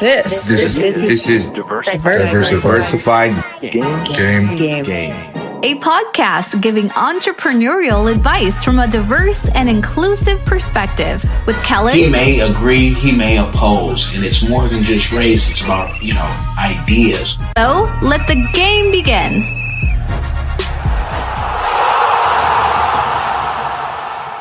This is Diversified Game. A podcast giving entrepreneurial advice from a diverse and inclusive perspective with Kellen. He may agree, he may oppose, and it's more than just race, it's about, ideas. So, let the game begin.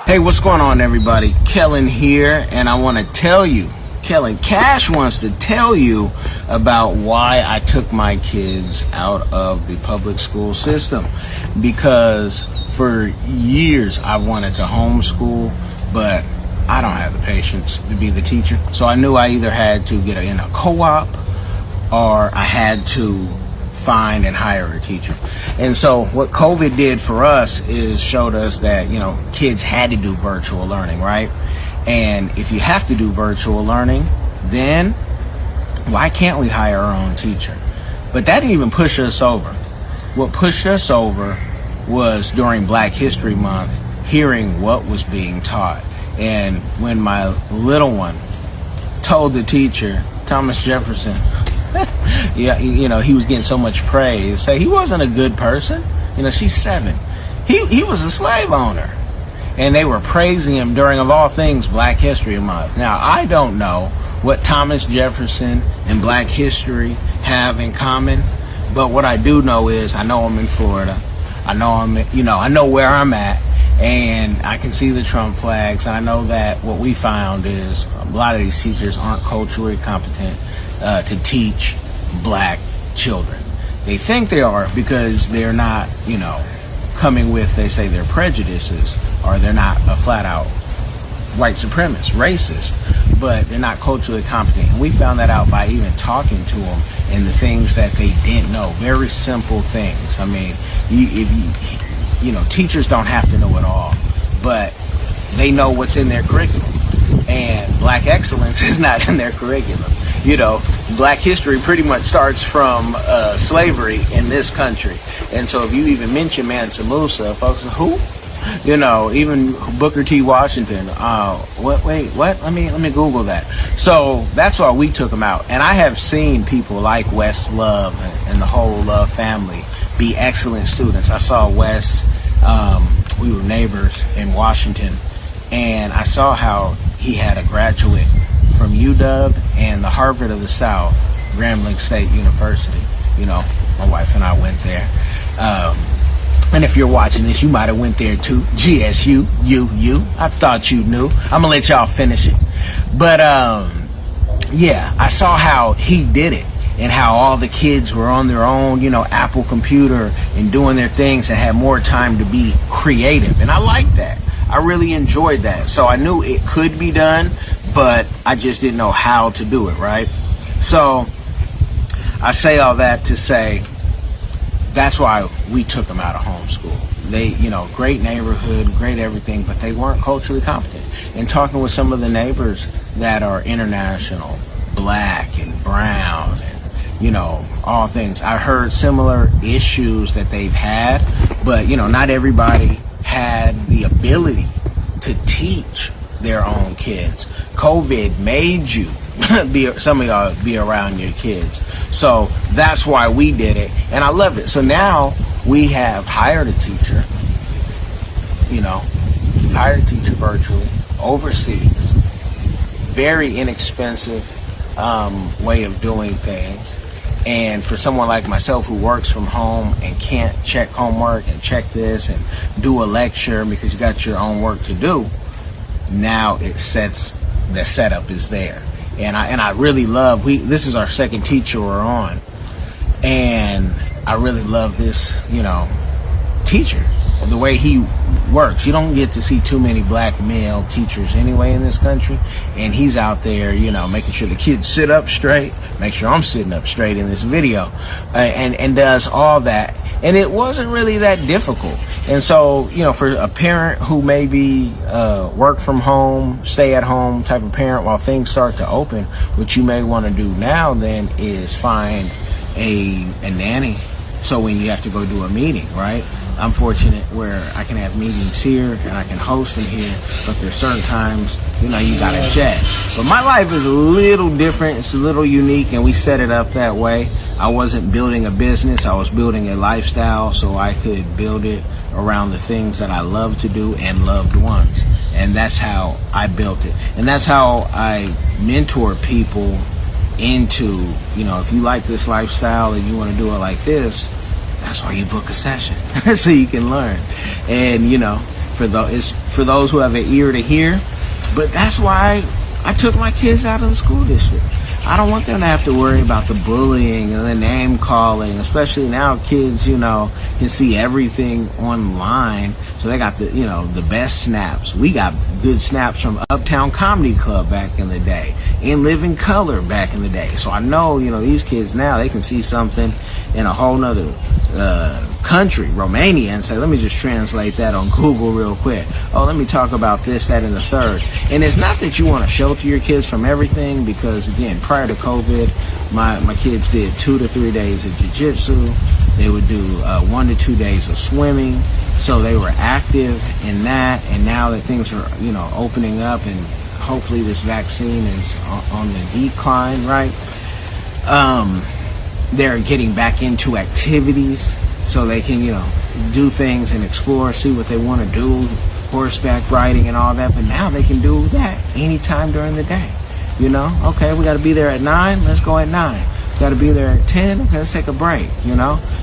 Hey, what's going on, everybody? Kellen here, and I want to tell you, Kellen Cash wants to tell you about why I took my kids out of the public school system. Because for years I wanted to homeschool, but I don't have the patience to be the teacher. So I knew I either had to get in a co-op or I had to find and hire a teacher. And so what COVID did for us is showed us that, kids had to do virtual learning, right? And if you have to do virtual learning, then why can't we hire our own teacher? But that didn't even push us over. What pushed us over was during Black History Month, hearing what was being taught. And when my little one told the teacher, Thomas Jefferson, he was getting so much praise, say he wasn't a good person. She's 7. He was a slave owner. And they were praising him during, of all things, Black History Month. Now, I don't know what Thomas Jefferson and Black history have in common, but what I do know is I know I'm in Florida. I know I know where I'm at, and I can see the Trump flags. And I know that what we found is a lot of these teachers aren't culturally competent to teach Black children. They think they are because they're not, coming with, they say, their prejudices, or they're not a flat-out white supremacist, racist, but they're not culturally competent. And we found that out by even talking to them and the things that they didn't know, very simple things. I mean, teachers don't have to know it all, but they know what's in their curriculum. And Black excellence is not in their curriculum. Black history pretty much starts from slavery in this country. And so if you even mention Mansa Musa, folks, who? Even Booker T. Washington. What? Let me Google that. So that's why we took them out. And I have seen people like Wes Love and the whole Love family be excellent students. I saw Wes, we were neighbors in Washington, and I saw how he had a graduate from UW and the Harvard of the South, Grambling State University. My wife and I went there. And if you're watching this, you might have went there too. GSU, UU. I thought you knew. I'm gonna let y'all finish it. But I saw how he did it and how all the kids were on their own, Apple computer and doing their things and had more time to be creative. And I liked that. I really enjoyed that. So I knew it could be done, but I just didn't know how to do it, right? So I say all that to say that's why we took them out of homeschool. They, great neighborhood, great everything, but they weren't culturally competent. And talking with some of the neighbors that are international, Black and brown, and, all things, I heard similar issues that they've had, but, not everybody had the ability to teach their own kids. COVID made you some of y'all be around your kids. So that's why we did it, and I love it. So now we have hired a teacher, virtually, overseas, very inexpensive way of doing things. And for someone like myself who works from home and can't check homework and check this and do a lecture because you got your own work to do, now the setup is there. And I really love, this is our second teacher we're on, and I really love this, teacher, the way he works. You don't get to see too many Black male teachers anyway in this country, and he's out there, making sure the kids sit up straight, make sure I'm sitting up straight in this video, and does all that. And it wasn't really that difficult. And so, for a parent who maybe work from home, stay at home type of parent while things start to open, what you may want to do now then is find a nanny. So when you have to go do a meeting, right? I'm fortunate where I can have meetings here and I can host them here, but there's certain times, you gotta jet. But my life is a little different. It's a little unique, and we set it up that way. I wasn't building a business. I was building a lifestyle so I could build it around the things that I love to do and loved ones. And that's how I built it. And that's how I mentor people into, if you like this lifestyle and you want to do it like this, that's why you book a session so you can learn. And for those who have an ear to hear, but that's why I took my kids out of the school district. I don't want them to have to worry about the bullying and the name calling, especially now kids, can see everything online. So they got the best snaps. We got good snaps from Uptown Comedy Club back in the day, In Living Color back in the day. So I know, these kids now, they can see something in a whole nother country, Romania, and say, let me just translate that on Google real quick. Oh, let me talk about this, that, and the third. And it's not that you want to shelter your kids from everything, because again, prior to COVID, my kids did 2 to 3 days of jiu-jitsu. They would do 1 to 2 days of swimming. So they were active in that, and now that things are, opening up, and hopefully this vaccine is on the decline, right? They're getting back into activities so they can, do things and explore, see what they want to do, horseback riding and all that. But now they can do that anytime during the day. Okay, we got to be there at 9. Let's go at 9. Got to be there at 10. Okay, let's take a break,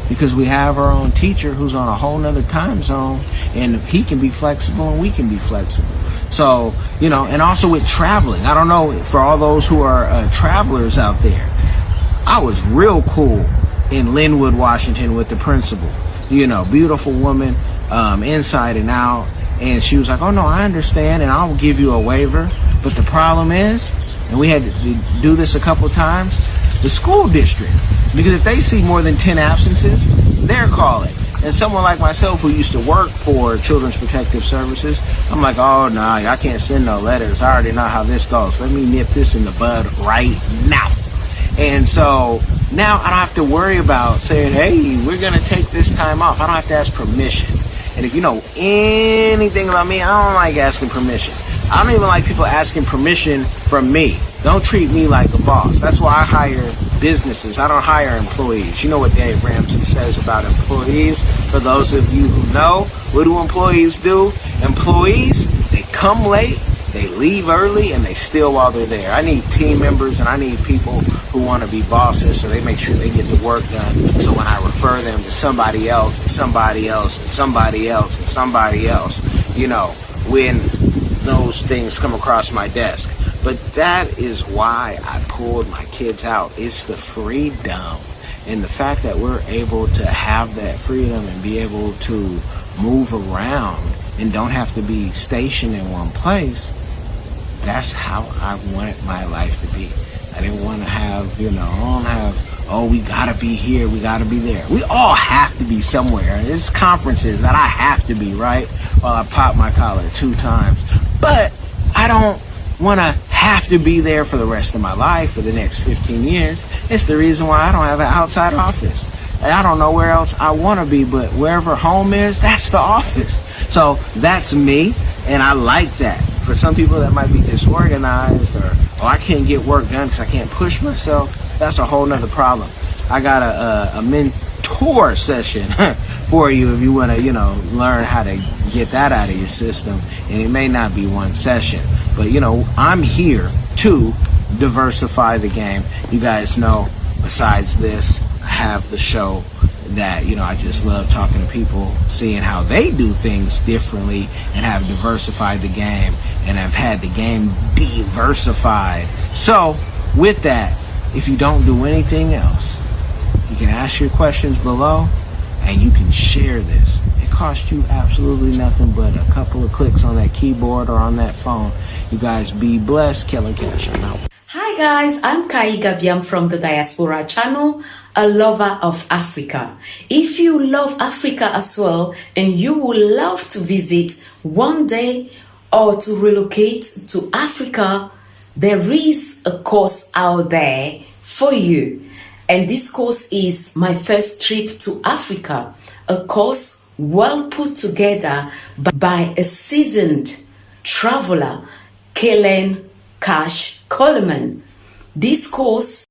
because we have our own teacher who's on a whole nother time zone, and he can be flexible and we can be flexible. So, and also with traveling, I don't know, for all those who are travelers out there, I was real cool in Linwood, Washington with the principal, beautiful woman, inside and out. And she was like, oh no, I understand, and I'll give you a waiver. But the problem is, and we had to do this a couple times, the school district, because if they see more than 10 absences, they're calling. And someone like myself who used to work for Children's Protective Services, I'm like, oh no, I can't send no letters. I already know how this goes. Let me nip this in the bud right now. And so now I don't have to worry about saying, hey, we're going to take this time off. I don't have to ask permission. And if you know anything about me, I don't like asking permission. I don't even like people asking permission from me. Don't treat me like a boss. That's why I hire businesses. I don't hire employees. You know what Dave Ramsey says about employees. For those of you who know, what do employees do? Employees, they come late, they leave early, and they steal while they're there. I need team members, and I need people who want to be bosses, so they make sure they get the work done. So when I refer them to somebody else, and somebody else, and somebody else, and somebody else, when those things come across my desk. But that is why I pulled my kids out. It's the freedom. And the fact that we're able to have that freedom and be able to move around and don't have to be stationed in one place, that's how I wanted my life to be. I didn't want to have, we got to be here, we got to be there. We all have to be somewhere. There's conferences that I have to be, right? While I pop my collar 2 times. But I don't want to have to be there for the rest of my life, for the next 15 years. It's the reason why I don't have an outside office. And I don't know where else I want to be, but wherever home is, that's the office. So that's me, and I like that. For some people that might be disorganized, or I can't get work done because I can't push myself, that's a whole nother problem. I got a mentor session for you if you want to, learn how to get that out of your system. And it may not be one session, but I'm here to diversify the game. You guys know, besides this, I have the show that I just love talking to people, seeing how they do things differently, and have diversified the game, and have had the game diversified. So with that, if you don't do anything else, you can ask your questions below, and you can share this. It costs you absolutely nothing but a couple of clicks on that keyboard or on that phone. You guys be blessed. Killer Cash, I'm out. Hi guys, I'm Kai Gabiam from the Diaspora channel, a lover of Africa. If you love Africa as well, and you would love to visit one day or to relocate to Africa, there is a course out there for you. And this course is My First Trip to Africa, a course well put together by a seasoned traveler, Kellen Cash Coleman. This course